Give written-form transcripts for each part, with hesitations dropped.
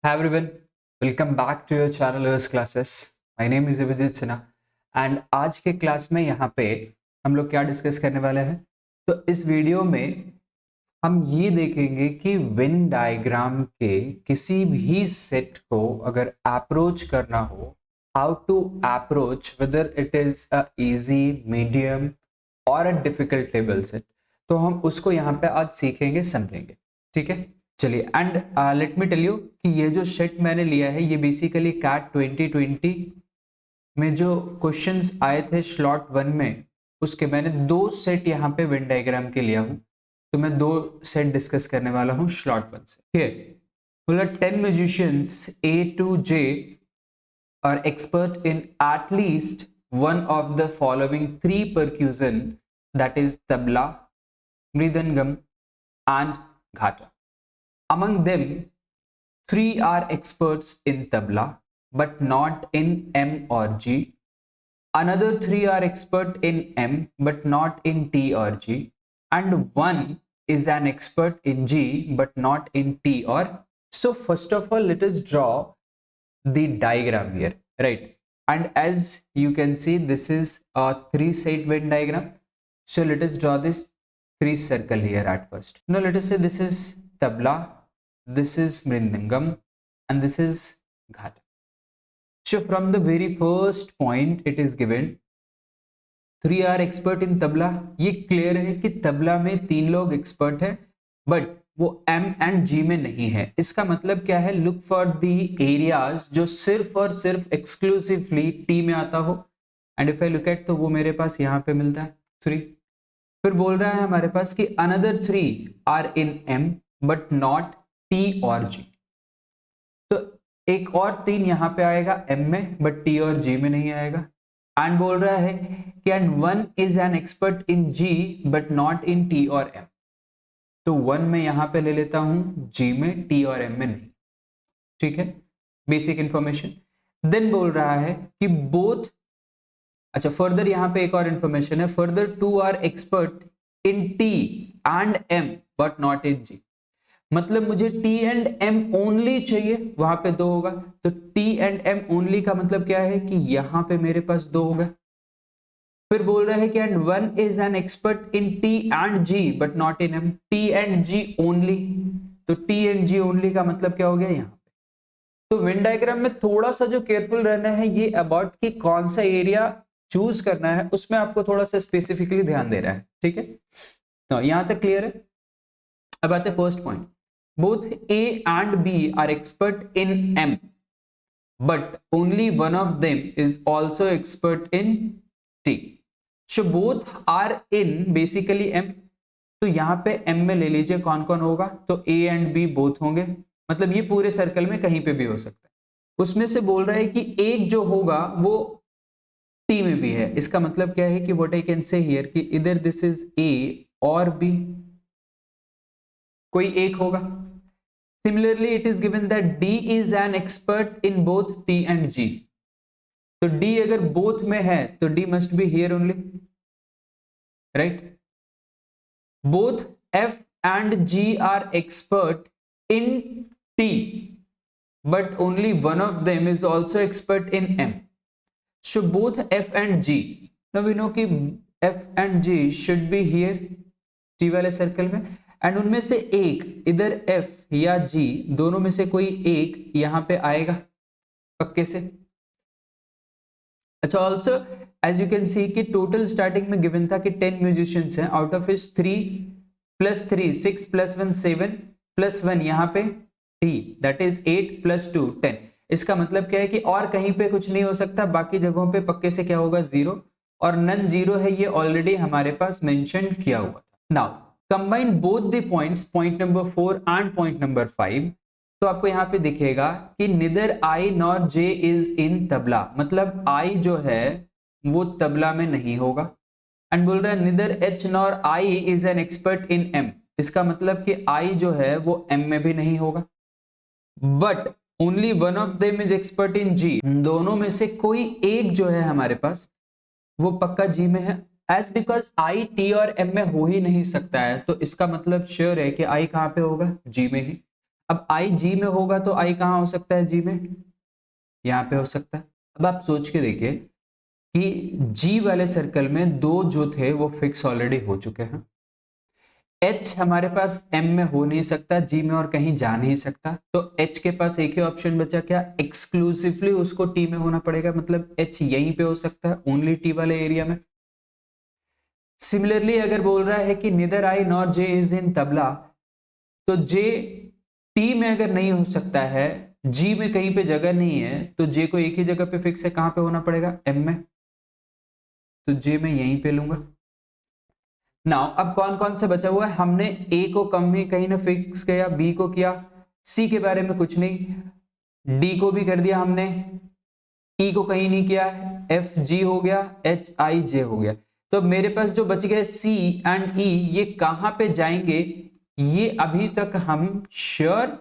Hi everyone, welcome back to your channel Earth Classes. My name is Abhijeet Sinha and आज के class में यहाँ पे हम लोग क्या डिस्कस करने वाले हैं। तो इस वीडियो में हम ये देखेंगे कि वेन डायग्राम के किसी भी सेट को अगर अप्रोच करना हो, how to approach whether it is a easy, medium और अ डिफिकल्ट टेबल सेट। तो हम उसको यहाँ पे आज सीखेंगे, समझेंगे। ठीक है, चलिए। And let me tell you कि ये जो सेट मैंने लिया है ये बेसिकली कैट 2020 में जो क्वेश्चंस आए थे स्लॉट 1 में, उसके मैंने दो सेट यहाँ पे वेन डायग्राम के लिया हूँ। तो मैं दो सेट डिस्कस करने वाला हूँ स्लॉट 1 से। ठीक है, बोला 10 musicians A to J are expert in at least one of the following three percussion, that is tabla, mridangam and ghata. Among them, three are experts in tabla but not in M or G. Another three are expert in M but not in T or G. And one is an expert in G but not in T or. So first of all, let us draw the diagram here, right? And as you can see, this is a three side Venn diagram. So let us draw this three circle here at first. Now let us say this is tabla, this is mridangam, and this is ghata. So from the very first point it is given three are expert in tabla. ये clear है कि तबला में तीन लोग expert है but वो M and G में नहीं है। इसका मतलब क्या है? लुक फॉर दी एरियाज जो सिर्फ और सिर्फ एक्सक्लूसिवली T में आता हो। And if I look at, तो वो मेरे पास यहाँ पे मिलता है 3। फिर बोल रहा है हमारे पास कि another 3 are in M but not T और G। तो एक और 3 यहाँ पे आएगा M में बट T और G में नहीं आएगा। एंड बोल रहा है कि and one is an expert in G but not in T और M। तो 1 में यहां पे ले लेता हूं G में, T और M में नहीं। ठीक है, बेसिक इंफॉर्मेशन। देन बोल रहा है कि बोथ, अच्छा फर्दर यहां पे एक और इंफॉर्मेशन है, further 2 are expert in T and M but not in G। मतलब मुझे T एंड M ओनली चाहिए, वहां पे 2 होगा। तो T एंड M ओनली का मतलब क्या है कि यहां पे मेरे पास 2 होगा। फिर बोल रहा है कि and one is an expert in T and G but not in M, T and G only. तो T एंड G ओनली का मतलब क्या हो गया यहाँ पे। तो वेन डायग्राम में थोड़ा सा जो केयरफुल रहना है ये अबाउट कि कौन सा एरिया चूज करना है, उसमें आपको थोड़ा सा स्पेसिफिकली ध्यान दे रहा है। ठीक है, तो यहां तक क्लियर है। अब आते हैं first point. Both A and B are expert in M but only one of them is also expert in T. So both are in basically M। तो यहाँ पे M में ले लीजिए कौन कौन होगा, तो A एंड B बोथ होंगे। मतलब ये पूरे सर्कल में कहीं पे भी हो सकता है। उसमें से बोल रहा है कि एक जो होगा वो T में भी है। इसका मतलब क्या है कि what I can say here कि इधर दिस इज A और B, कोई एक होगा। Similarly, it is given that D is an expert in both T and G। तो D अगर both में है तो D must be here only, right? Both F and G are expert in T, but only one of them is also expert in M। So both F and G, now we know कि F and G should be here T वाले circle में, and उनमें से एक इधर F या G दोनों में से कोई एक यहां पे आएगा पक्के से। अच्छा, also as you can see कि टोटल स्टार्टिंग में गिवन था कि 10 म्यूजिशियंस हैं, आउट ऑफ इस 3 + 3 6 + 1 7 + 1 यहाँ पे T, दैट इज 8 + 2 10। इसका मतलब क्या है कि और कहीं पे कुछ नहीं हो सकता, बाकी जगहों पे पक्के से क्या होगा 0, और नन 0 है, ये ऑलरेडी हमारे पास मेंशन किया हुआ था। Now combine both the points, point number 4 and point number 5। तो आपको यहाँ पे दिखेगा कि neither I nor J is in tabla, मतलब आई जो है वो तबला में नहीं होगा। एंड बोल रहा है neither H nor I is an expert in M. इसका मतलब कि आई जो है वो एम में भी नहीं होगा। But only one of them is expert in G, दोनों में से कोई एक जो है हमारे पास वो पक्का जी में है। एज बिकॉज आई टी और एम में हो ही नहीं सकता है, तो इसका मतलब श्योर है कि आई कहां पे होगा, जी में ही। अब आई जी में होगा तो आई कहाँ हो सकता है, जी में, यहाँ पे हो सकता है। अब आप सोच के देखिए कि जी वाले सर्कल में दो जो थे वो फिक्स ऑलरेडी हो चुके हैं, H हमारे पास M में हो नहीं सकता, G में और कहीं जा नहीं सकता, तो H के पास एक ही ऑप्शन बचा, क्या, एक्सक्लूसिवली उसको T में होना पड़ेगा, मतलब H यहीं पे हो सकता है ओनली T वाले एरिया में। सिमिलरली अगर बोल रहा है कि neither I nor J is in tabla, तो J T में अगर नहीं हो सकता है, G में कहीं पे जगह नहीं है, तो J को एक ही जगह पे फिक्स है, कहां पे होना पड़ेगा, M में, तो J में यहीं पे लूंगा। नाउ अब कौन कौन से बचा हुआ है, हमने ए को कम ही कहीं ना फिक्स किया, बी को किया, सी के बारे में कुछ नहीं, डी को भी कर दिया हमने, ई को कहीं नहीं किया, एफ जी हो गया, एच आई जे हो गया। तो मेरे पास जो बच गए सी एंड ई, ये कहां पे जाएंगे ये अभी तक हम श्योर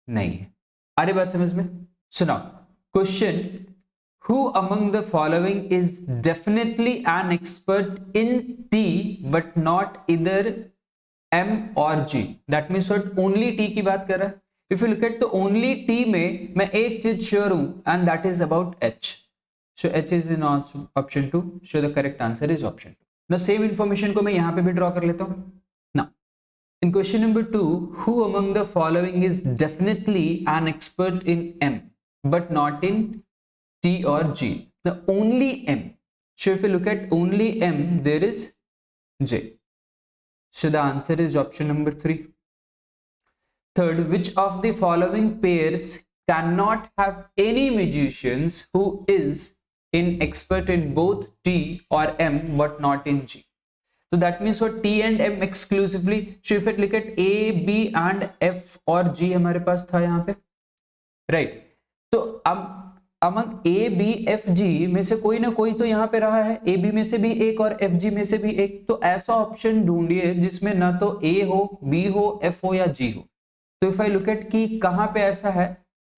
नहीं है। आ रही बात समझ में? सुनाओ question, who among the following is definitely an expert in T but not either M or G? That means what, only T की बात कर रहा है। If you look at तो only T में मैं एक चीज श्योर हूं and that is about H. So H is in option 2. So the correct answer is option 2. Now same information को मैं यहां पे भी ड्रॉ कर लेता हूं। Now in question number 2, who among the following is definitely an expert in M but not in T or G? The only M. So if you look at only M, there is J. So the answer is option number 3. Third, which of the following pairs cannot have any musicians who is in expert in both T or M but not in G? So that means what, T and M exclusively. So if I look at A, B and F और G हमारे पास था यहाँ पे, right? तो अब among A B F G में से कोई ना कोई तो यहाँ पे रहा है, ए बी में से भी एक और एफ जी में से भी एक, तो ऐसा ऑप्शन ढूंढिए जिसमें ना तो ए हो, बी हो, एफ हो या जी हो। तो इफ आई लुक एट कि कहां पे ऐसा है,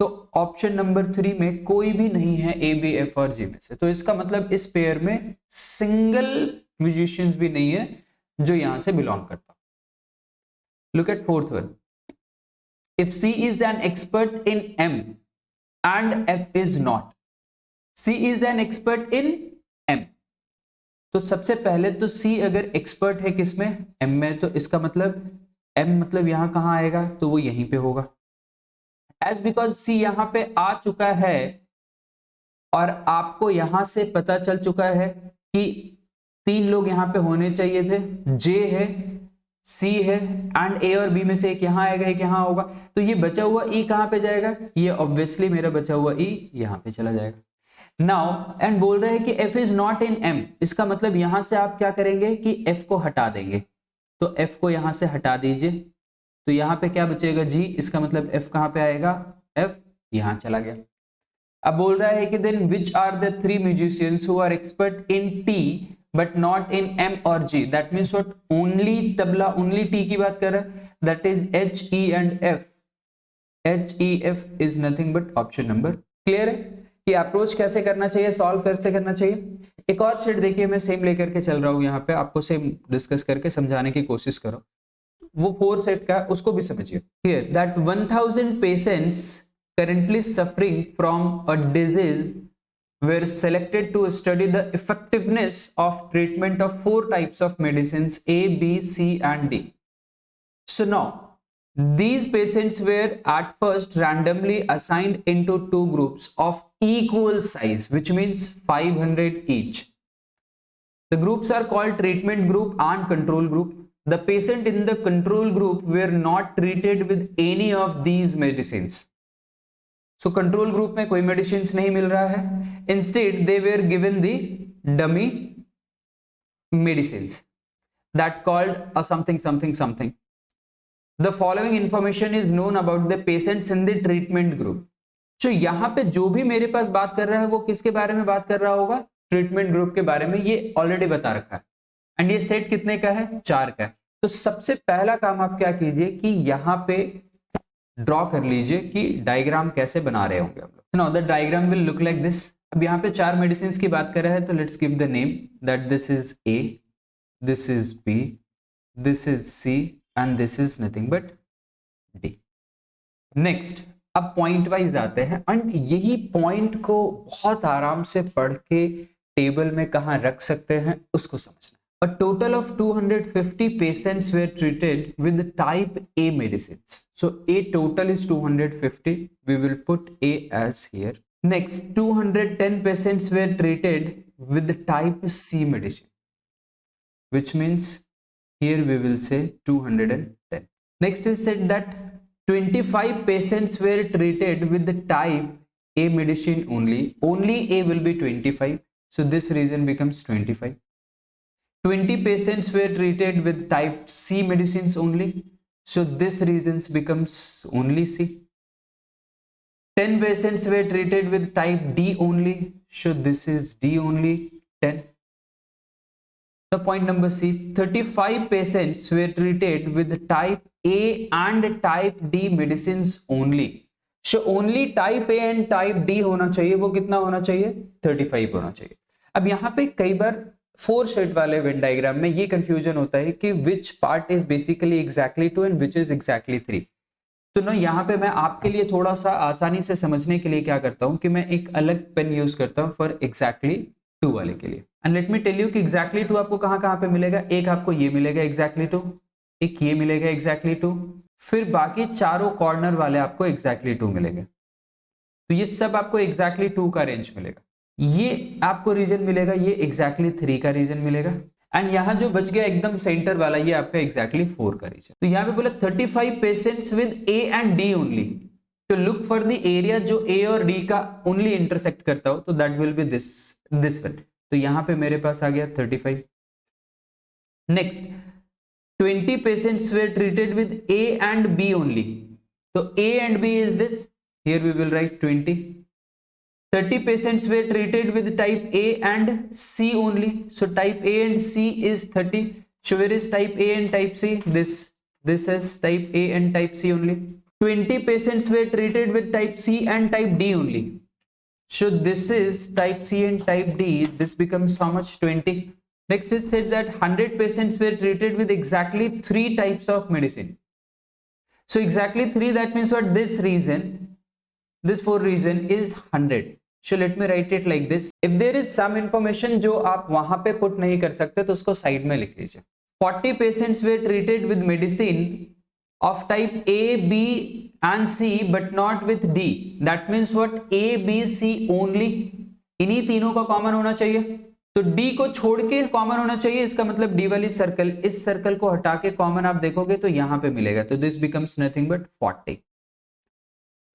तो ऑप्शन नंबर 3 में कोई भी नहीं है ए बी एफ और जी में से, तो इसका मतलब इस पेयर में सिंगल म्यूजिशियंस भी नहीं है जो यहां से बिलोंग करता। Look at fourth one, if C is an expert in M and F is not, C is an expert in M, तो सबसे पहले तो C अगर एक्सपर्ट है किसमें, M में, तो इसका मतलब M मतलब यहां कहां आएगा, तो वो यहीं पे होगा। एज बिकॉज C यहां पे आ चुका है और आपको यहां से पता चल चुका है कि 3 लोग यहां पे होने चाहिए थे, J है, C है एंड A और B में से एक यहां आएगा, एक यहां होगा, तो ये बचा हुआ E कहां पे जाएगा, ये ऑब्वियसली मेरा बचा हुआ E यहां पे चला जाएगा। नाउ एंड बोल रहे हैं कि F is not in M, इसका मतलब यहां से आप क्या करेंगे कि F को हटा देंगे, तो F को यहां से हटा दीजिए, तो यहां पे क्या बचेगा G, इसका मतलब F कहां पे आएगा, F यहां चला गया। अब बोल रहा है कि then which are the 3 musicians who are expert in T but not in M or G? That means what, only tabla, only T की बात कर रहा है, that is H, E and F. H, E, F is nothing but option number. Clear है कि approach कैसे करना चाहिए, सॉल्व कैसे करना चाहिए। एक और सेट देखिए, मैं सेम लेकर के चल रहा हूं यहाँ पे, आपको सेम डिस्कस करके समझाने की कोशिश करो, वो 4 सेट का उसको भी समझिए। Here that 1000 patients currently suffering from a disease were selected to study the effectiveness of treatment of 4 types of medicines A, B, C and D. So now these patients were at first randomly assigned into 2 groups of equal size, which means 500 each. The groups are called treatment group and control group. The patient in the control group were not treated with any of these medicines. So control group में कोई medicine नहीं मिल रहा है, instead they were given the dummy medicine that called a something something something. The following information is known about the patients in the treatment group. तो यहां पे जो भी मेरे पास बात कर रहा है वो किसके बारे में बात कर रहा होगा, ट्रीटमेंट ग्रुप के बारे में, ये ऑलरेडी बता रखा है। एंड ये सेट कितने का है, 4 का है। तो सबसे पहला काम आप क्या कीजिए कि यहां पे ड्रॉ कर लीजिए कि डायग्राम कैसे बना रहे होंगे हम लोग। Now the diagram will look like this. अब यहाँ पे 4 मेडिसिन की बात कर रहे हैं, तो let's give the name that this is A, this is B, this is C and this is nothing but D. Next अब पॉइंट वाइज आते हैं एंड यही पॉइंट को बहुत आराम से पढ़ के टेबल में कहाँ रख सकते हैं उसको समझना। A total of 250 patients were treated with type A medicines. So A total is 250. We will put A as here. Next, 210 patients were treated with type C medicine, which means here we will say 210. Next is said that 25 patients were treated with the type A medicine only. Only A will be 25. So this reason becomes 25. 20 patients were treated with type C medicines only. So this reasons becomes only C. 10 patients were treated with type D only. So this is D only 10. The point number C, 35 patients were treated with type A and type D medicines only. So only type A and type D होना चाहिए, वो कितना होना चाहिए 35 होना चाहिए। अब यहाँ पे कई बार 4 शेड वाले वेन डायग्राम में ये कंफ्यूजन होता है कि which part is basically exactly 2 and which is exactly 3। तो ना यहाँ पे मैं आपके लिए थोड़ा सा आसानी से समझने के लिए क्या करता हूँ कि मैं एक अलग पेन यूज करता हूँ फॉर एग्जैक्टली 2 वाले के लिए। And let me tell you कि एग्जैक्टली 2 आपको कहाँ पे मिलेगा। एक आपको ये मिलेगा एग्जैक्टली 2, एक ये मिलेगा एग्जैक्टली 2, फिर बाकी चारों कॉर्नर वाले आपको एग्जैक्टली 2 मिलेंगे। तो ये सब आपको एग्जैक्टली 2 का रेंज मिलेगा। ये आपको रीजन मिलेगा, ये एग्जैक्टली 3 का रीजन मिलेगा एंड यहां जो बच गया एकदम सेंटर वाला ये आपका एग्जैक्टली 4 का रीजन। तो यहां पे बोला 35 patients with A and D only, तो लुक फॉर द एरिया जो ए और डी का ओनली इंटरसेक्ट करता हो, तो that will be this one. तो यहां पे मेरे पास आ गया 35। Next 20 patients we treated with A and B only, तो A and B is this, here we will write 20. 30 patients were treated with type A and C only, so type A and C is 30. So where is type A and type C? This is type A and type C only. 20 patients were treated with type C and type D only, so this is type C and type D. This becomes how much? 20. Next it said that 100 patients were treated with exactly 3 types of medicine. So exactly 3, that means what? This 4 reason is 100. So let me write it like this. If there is some information जो आप वहां पे put नहीं कर सकते तो उसको side में लिख लीजिए। 40 patients were treated with medicine of type A, B and C but not with D. That means what? A, B, C only. इन्हीं तीनों का कॉमन होना चाहिए, तो D को छोड़ के कॉमन होना चाहिए। इसका मतलब D वाली सर्कल, इस सर्कल को हटा के कॉमन आप देखोगे तो यहां पे मिलेगा, तो this becomes nothing but 40.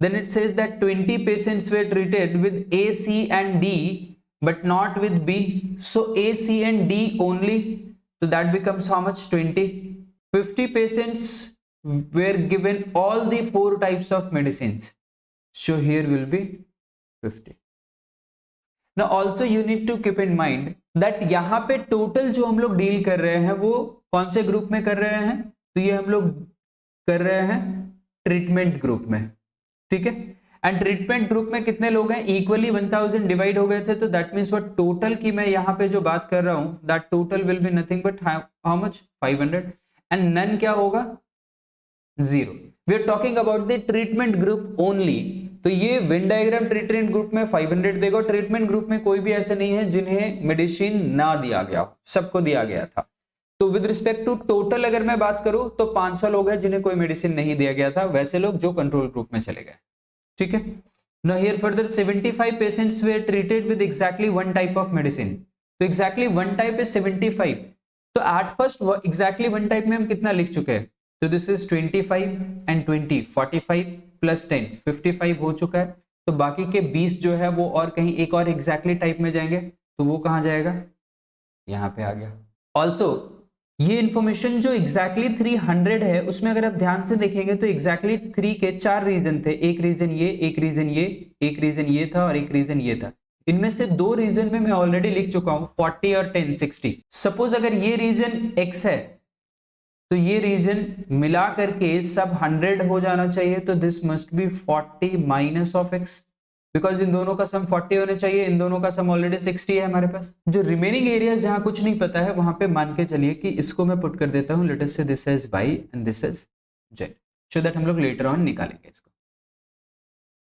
Then it says that 20 patients were treated with A, C and D but not with B. So A, C and D only. So that becomes how much? 20. 50 patients were given all the 4 types of medicines. So here will be 50. Now also you need to keep in mind that यहाँ पे total जो हम लोग deal कर रहे हैं वो कौन से ग्रुप में कर रहे हैं? तो ये हम लोग कर रहे हैं ट्रीटमेंट ग्रुप में, ठीक है। एंड ट्रीटमेंट ग्रुप में कितने लोग हैं? इक्वली 1000 डिवाइड हो गए थे, तो दैट मींस व्हाट? टोटल की मैं यहाँ पे जो बात कर रहा हूं that total will be nothing but how much? 500। And none क्या होगा? 0। We are talking about the treatment group only. तो ये वेन डायग्राम ट्रीटमेंट ग्रुप में 500 देगा। ट्रीटमेंट ग्रुप में कोई भी ऐसे नहीं है जिन्हें मेडिसिन ना दिया गया हो, सबको दिया गया था। तो विद रिस्पेक्ट टू टोटल अगर मैं बात करूं तो 500 लोग हैं जिन्हें कोई मेडिसिन नहीं दिया गया था, वैसे लोग जो कंट्रोल ग्रुप में चले गए, ठीक है। Now here further 75 patients we treated with exactly 1 type of medicine. तो एग्जैक्टली 1 टाइप इज 75। तो एट फर्स्ट एग्जैक्टली 1 टाइप में हम कितना लिख चुके हैं? तो दिस इज 25 एंड 20 45 प्लस 10 55 हो चुका है। तो बाकी के 20 जो है वो और कहीं एक और एग्जैक्टली टाइप में जाएंगे, तो वो कहाँ जाएगा? यहाँ पे आ गया। ऑल्सो ये इंफॉर्मेशन जो एग्जैक्टली 300 है उसमें अगर आप ध्यान से देखेंगे तो एग्जैक्टली 3 के 4 रीजन थे। एक रीजन ये, एक रीजन ये, एक रीजन ये था और एक रीजन ये था। इनमें से 2 रीजन में मैं ऑलरेडी लिख चुका हूं 40 और 10 60। सपोज अगर ये रीजन x है तो ये रीजन मिला करके सब 100 हो जाना चाहिए, तो this must be 40 minus of x, because in दोनों का सम 40 होने चाहिए, इन दोनों का सम ऑलरेडी 60 है हमारे पास। जो रिमेनिंग एरिया जहां कुछ नहीं पता है वहां पे मान के चलिए कि इसको मैं पुट कर देता हूं, लेट अस से this is y and this is z, so that हम लोग लेटर ऑन निकालेंगे इसको।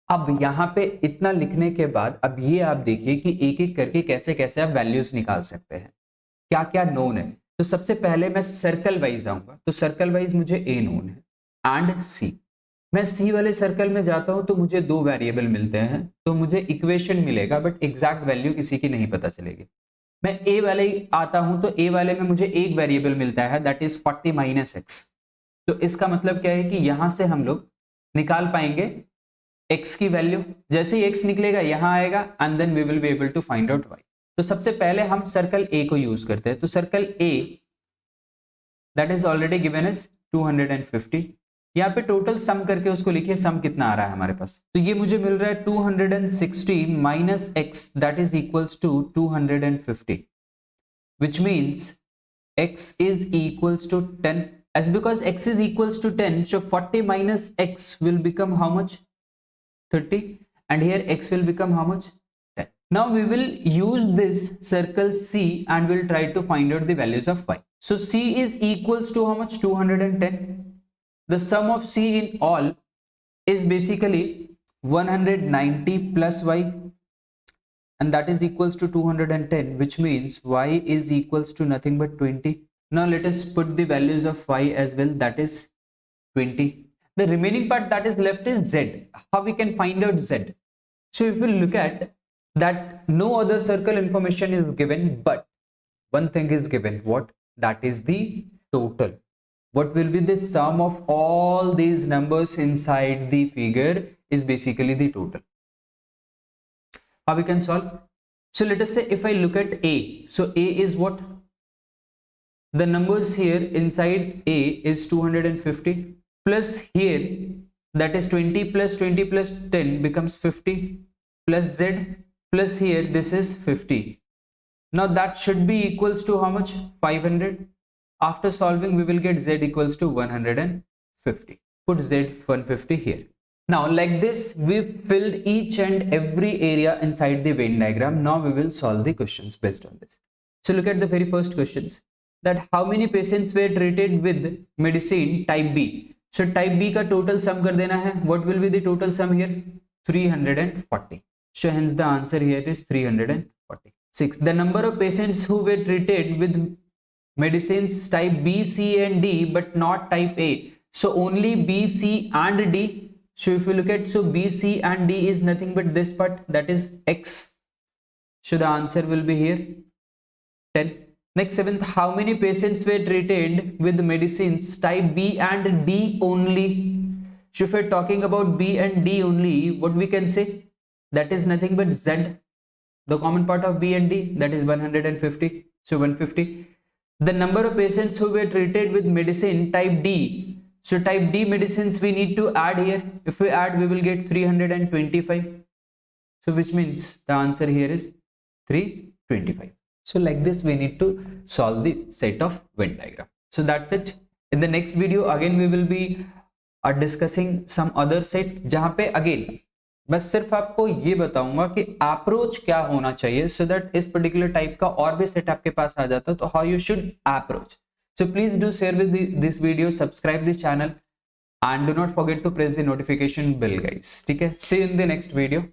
अब यहाँ पे इतना लिखने के बाद अब ये आप देखिए कि एक एक करके कैसे कैसे आप वैल्यूज निकाल सकते हैं, क्या क्या नोन है। तो सबसे पहले मैं सर्कल वाइज आऊंगा, तो सर्कल वाइज मुझे ए नोन है एंड सी। मैं सी वाले सर्कल में जाता हूं तो मुझे दो वेरिएबल मिलते हैं, तो मुझे इक्वेशन मिलेगा बट एग्जैक्ट वैल्यू किसी की नहीं पता चलेगी। मैं ए वाले आता हूं तो ए वाले में मुझे एक वेरिएबल मिलता है दैट इज 40 माइनस एक्स। तो इसका मतलब क्या है कि यहां से हम लोग निकाल पाएंगे x की वैल्यू। जैसे ही x निकलेगा यहां आएगा and then we will be able to find out y। तो सबसे पहले हम सर्कल a को यूज करते हैं, तो circle a that is already given as 250। यहाँ पे टोटल सम करके उसको लिखिए, सम कितना आ रहा है हमारे पास। तो ये मुझे मिल रहा है 260 minus x that is equals to 250, which means x is equals to 10. As because x is equals to 10, so 40 minus x will become how much? 30. And here x will become how much? 10. Now we will use this circle C and we'll try to find out the values of y. So C is equals to how much? 210. The sum of C in all is basically 190 plus y, and that is equals to 210, which means y is equals to nothing but 20. Now let us put the values of y as well, that is 20. The remaining part that is left is z. How we can find out z? So if we look at that, no other circle information is given, but one thing is given. What? That is the total. What will be the sum of all these numbers inside the figure is basically the total. How we can solve? So let us say if I look at a, so a is what? The numbers here inside a is 250 plus here that is 20 plus 20 plus 10 becomes 50 plus z plus here this is 50. Now that should be equals to how much? 500. After solving we will get z equals to 150. Put z 150 here. Now like this we filled each and every area inside the Venn diagram. Now we will solve the questions based on this. So look at the very first questions, that how many patients were treated with medicine type B. So type B का total sum कर देना है. What will be the total sum here? 340. So hence the answer here is 340. 6. The number of patients who were treated with medicines type B, C and D but not type A. So only B, C and D. So if you look at, so B, C and D is nothing but this part, that is X. So the answer will be here 10. Next, 7th, how many patients were treated with medicines type B and D only? So if we're talking about B and D only, what we can say? That is nothing but Z, the common part of B and D, that is 150. So 150. The number of patients who were treated with medicine type D. So type D medicines we need to add here. If we add, we will get 325. So which means the answer here is 325. So like this we need to solve the set of Venn diagram. So that's it. In the next video again we will be discussing some other set, जहाँ पे again बस सिर्फ आपको ये बताऊंगा कि approach क्या होना चाहिए, so that इस particular टाइप का और भी सेट आपके पास आ जाता, तो how you should approach. So please do share with this video, subscribe this channel and do not forget to press the notification bell guys. ठीक है, see you in the next video.